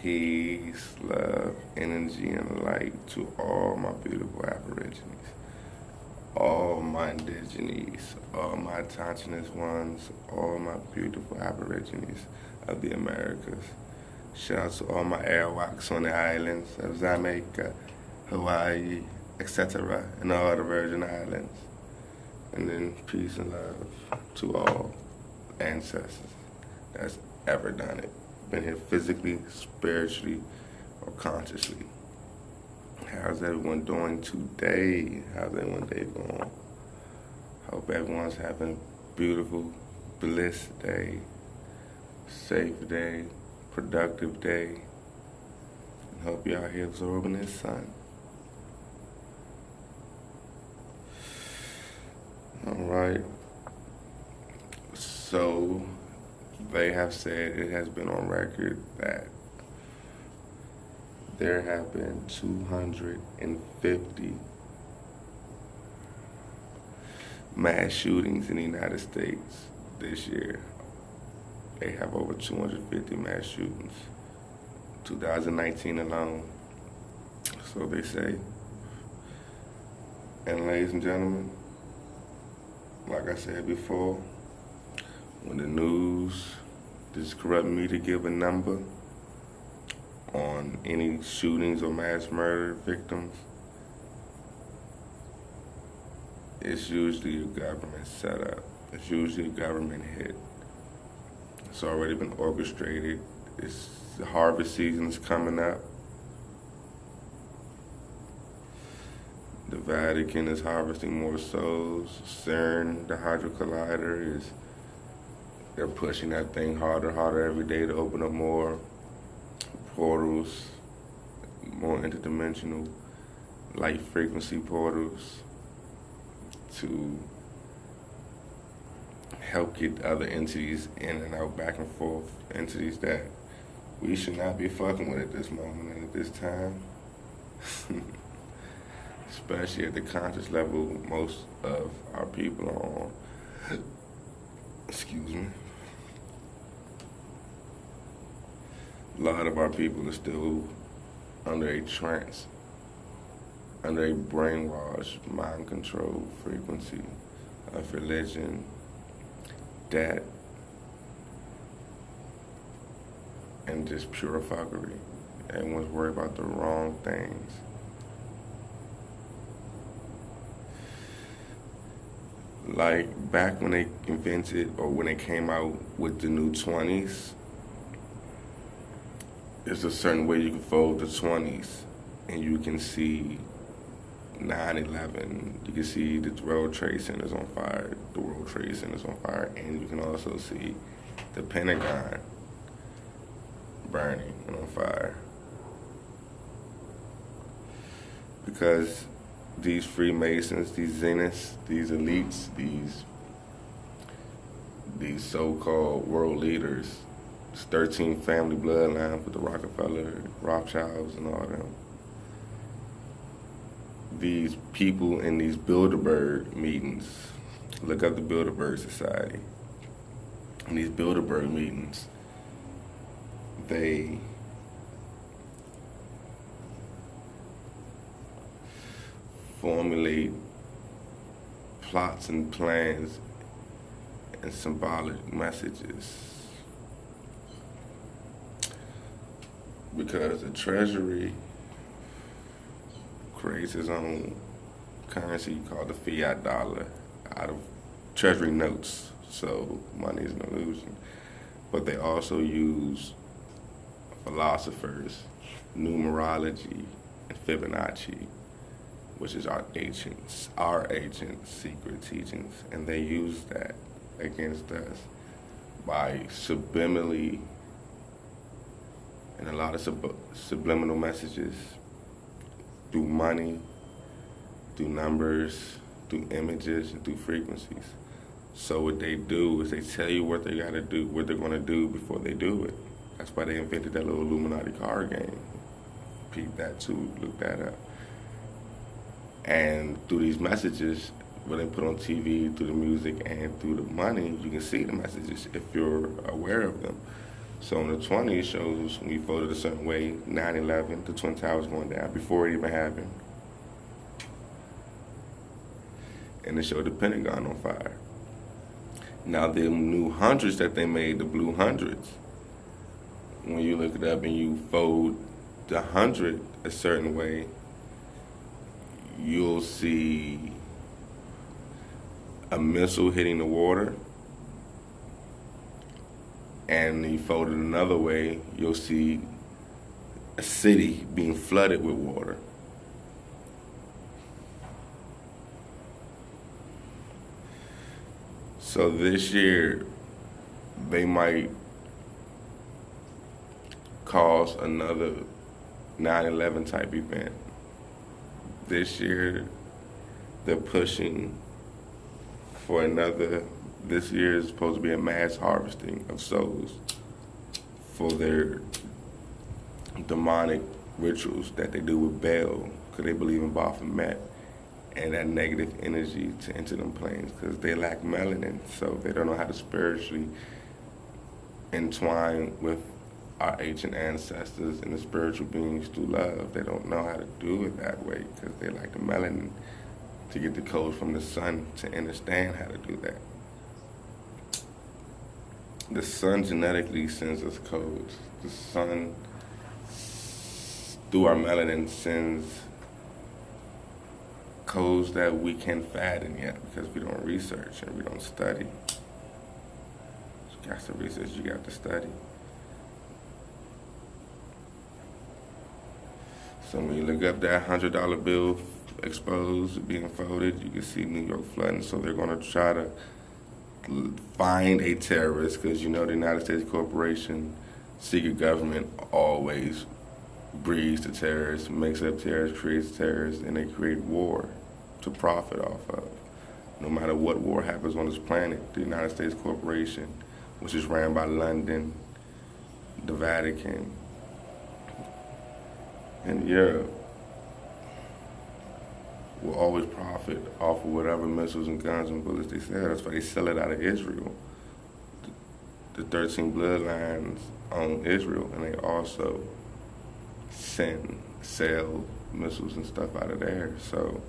Peace, love, energy, and light to all my beautiful aborigines, all my indigenes, all my indigenous ones, all my beautiful aborigines of the Americas. Shout out to all my airwalks on the islands of Jamaica, Hawaii, etc., and all the Virgin Islands. And then peace and love to all ancestors that's ever done it. Been here physically, spiritually, or consciously. How's everyone doing today? How's everyone's day going? Hope everyone's having a beautiful, bliss day, safe day, productive day. And hope y'all here absorbing this sun. Alright. So they have said, it has been on record that there have been 250 mass shootings in the United States this year. They have over 250 mass shootings, 2019 alone. So they say. And ladies and gentlemen, like I said before, when the news, this corrupt media give a number on any shootings or mass murder victims, it's usually a government setup. It's usually a government hit. It's already been orchestrated. The harvest season's coming up. The Vatican is harvesting more souls. CERN, the Hydro Collider, they're pushing that thing harder every day to open up more portals, more interdimensional light frequency portals to help get other entities in and out, back and forth, entities that we should not be fucking with at this moment and at this time. Especially at the conscious level most of our people are on. Excuse me. A lot of our people are still under a trance, under a brainwash, mind control frequency of religion, debt, and just pure fuckery. Everyone's worried about the wrong things. Like back when they invented or when they came out with the new 20s, there's a certain way you can fold the 20s and you can see 9/11, you can see the World Trade Center's on fire, the World Trade Center's on fire, and you can also see the Pentagon burning and on fire. Because these Freemasons, these Zeniths, these elites, these so-called world leaders, this 13 family bloodline with the Rockefeller, Rothschilds, and all them. These people in these Bilderberg meetings, look up the Bilderberg Society. In these Bilderberg meetings, they formulate plots and plans and symbolic messages. Because the Treasury creates its own currency called the fiat dollar out of Treasury notes. So money is an illusion. But they also use philosophers, numerology, and Fibonacci, which is our ancient secret teachings, and they use that against us by subliminally, and a lot of subliminal messages through money, through numbers, through images, and through frequencies. So what they do is they tell you what they gotta do, what they're gonna do before they do it. That's why they invented that little Illuminati card game. Peep that too, look that up. And through these messages, what they put on TV, through the music, and through the money, you can see the messages if you're aware of them. So in the 20s, it shows we voted a certain way, 9/11, the Twin Towers going down, before it even happened. And it showed the Pentagon on fire. Now, the new hundreds that they made, the blue hundreds, when you look it up and you fold the 100 a certain way, you'll see a missile hitting the water. And you fold it another way, you'll see a city being flooded with water. So this year, they might cause another 9/11 type event. This year, they're pushing for another. This year is supposed to be a mass harvesting of souls for their demonic rituals that they do with Baal, because they believe in Baphomet and that negative energy to enter them planes, because they lack melanin, so they don't know how to spiritually entwine with our ancient ancestors and the spiritual beings through love. They don't know how to do it that way because they lack the melanin to get the code from the sun to understand how to do that. The sun genetically sends us codes. The sun, through our melanin, sends codes that we can't fathom yet because we don't research and we don't study. You got to research, you got to study. So when you look up that $100 bill exposed, being folded, you can see New York flooding. So they're going to try to find a terrorist, because you know the United States corporation, secret government, always breeds the terrorists, makes up terrorists, creates terrorists, and they create war to profit off of. No matter what war happens on this planet, the United States corporation, which is ran by London, the Vatican, and Europe, will always profit off of whatever missiles and guns and bullets they sell. That's why they sell it out of Israel. The 13 bloodlines own Israel, and they also sell missiles and stuff out of there. So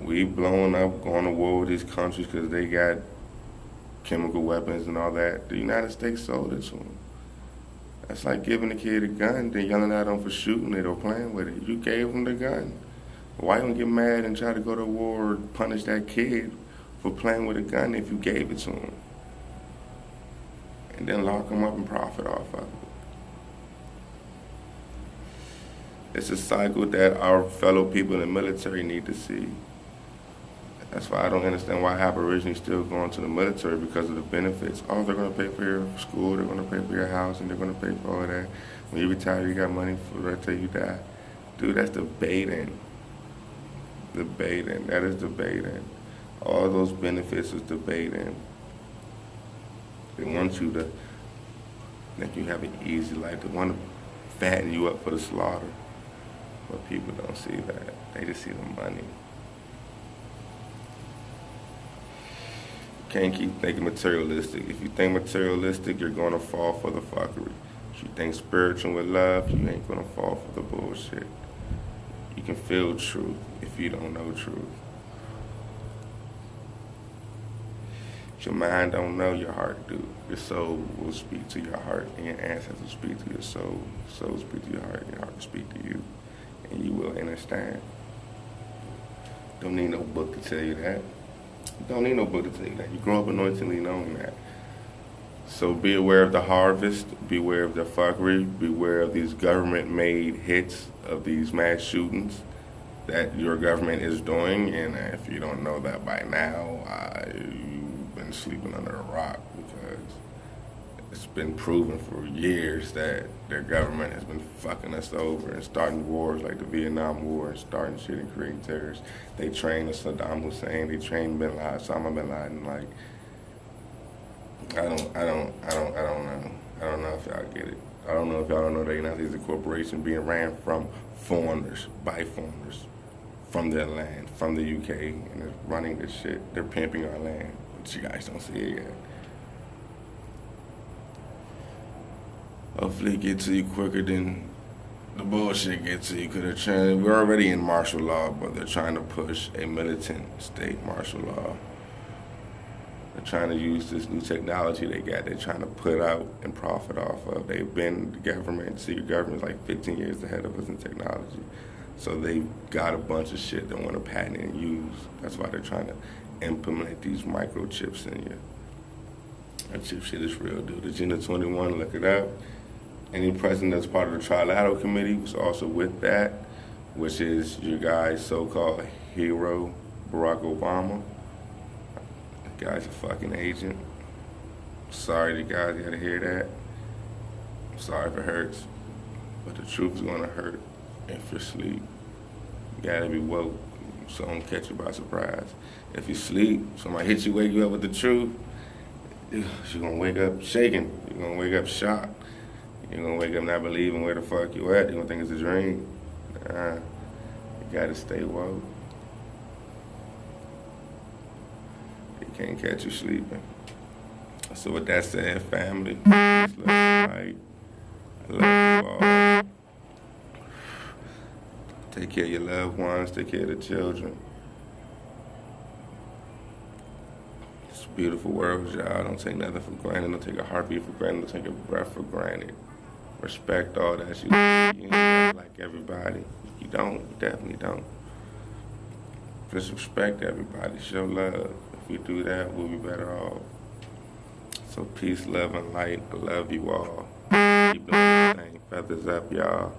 we blowing up, going to war with these countries because they got chemical weapons and all that. The United States sold it to them. That's like giving a kid a gun, then yelling at them for shooting it or playing with it. You gave them the gun. Why don't get mad and try to go to war or punish that kid for playing with a gun if you gave it to him? And then lock him up and profit off of it. It's a cycle that our fellow people in the military need to see. That's why I don't understand why aborigines still going to the military, because of the benefits. Oh, they're going to pay for your school, they're going to pay for your house, and they're going to pay for all of that. When you retire, you got money for that till you die. Dude, that's debating. Debating. That is debating. All those benefits is debating. They want you to make you have an easy life. They want to fatten you up for the slaughter. But people don't see that. They just see the money. You can't keep thinking materialistic. If you think materialistic, you're going to fall for the fuckery. If you think spiritual with love, you ain't going to fall for the bullshit. You can feel truth if you don't know truth. If your mind don't know, your heart do. Your soul will speak to your heart, and your ancestors will speak to your soul. Your soul will speak to your heart, and your heart will speak to you. And you will understand. Don't need no book to tell you that. Don't need no book to tell you that. You grow up anointedly knowing that. So be aware of the harvest, beware of the fuckery, beware of these government-made hits of these mass shootings that your government is doing. And if you don't know that by now, you've been sleeping under a rock, because it's been proven for years that their government has been fucking us over and starting wars like the Vietnam War and starting shit and creating terrorists. They trained Saddam Hussein, they trained Osama bin Laden. Like, I don't know. I don't know if y'all get it. I don't know if y'all don't know that the United States is a corporation being ran from foreigners, by foreigners, from their land, from the UK, and they're running this shit. They're pimping our land, but you guys don't see it yet. Hopefully it get to you quicker than the bullshit get to you. Cause we're already in martial law, but they're trying to push a militant state martial law. They're trying to use this new technology they got. They're trying to put out and profit off of. They've been, the government, secret government's like 15 years ahead of us in technology. So they've got a bunch of shit they want to patent and use. That's why they're trying to implement these microchips in you. That chip shit is real, dude. Agenda 21, look it up. Any president that's part of the Trilateral Committee was also with that, which is your guy's so-called hero, Barack Obama. That guy's a fucking agent. Sorry, you guys gotta hear that. Sorry if it hurts, but the truth is gonna hurt if you're asleep. You gotta be woke, so don't catch you by surprise. If you sleep, somebody hits you, wake you up with the truth, you're gonna wake up shaking. You're gonna wake up shocked. You're gonna wake up not believing where the fuck you at. You're gonna think it's a dream. You gotta stay woke. You can't catch you sleeping. So with that said, family, peace, love, and light. I love you all. Take care of your loved ones. Take care of the children. It's a beautiful world, y'all. Don't take nothing for granted. Don't take a heartbeat for granted. Don't take a breath for granted. Respect all that you do. You ain't like everybody. You don't. You definitely don't. Just respect everybody. Show love. If we do that, we'll be better off. So peace, love, and light. I love you all. Keep doing the thing. Feathers up, y'all.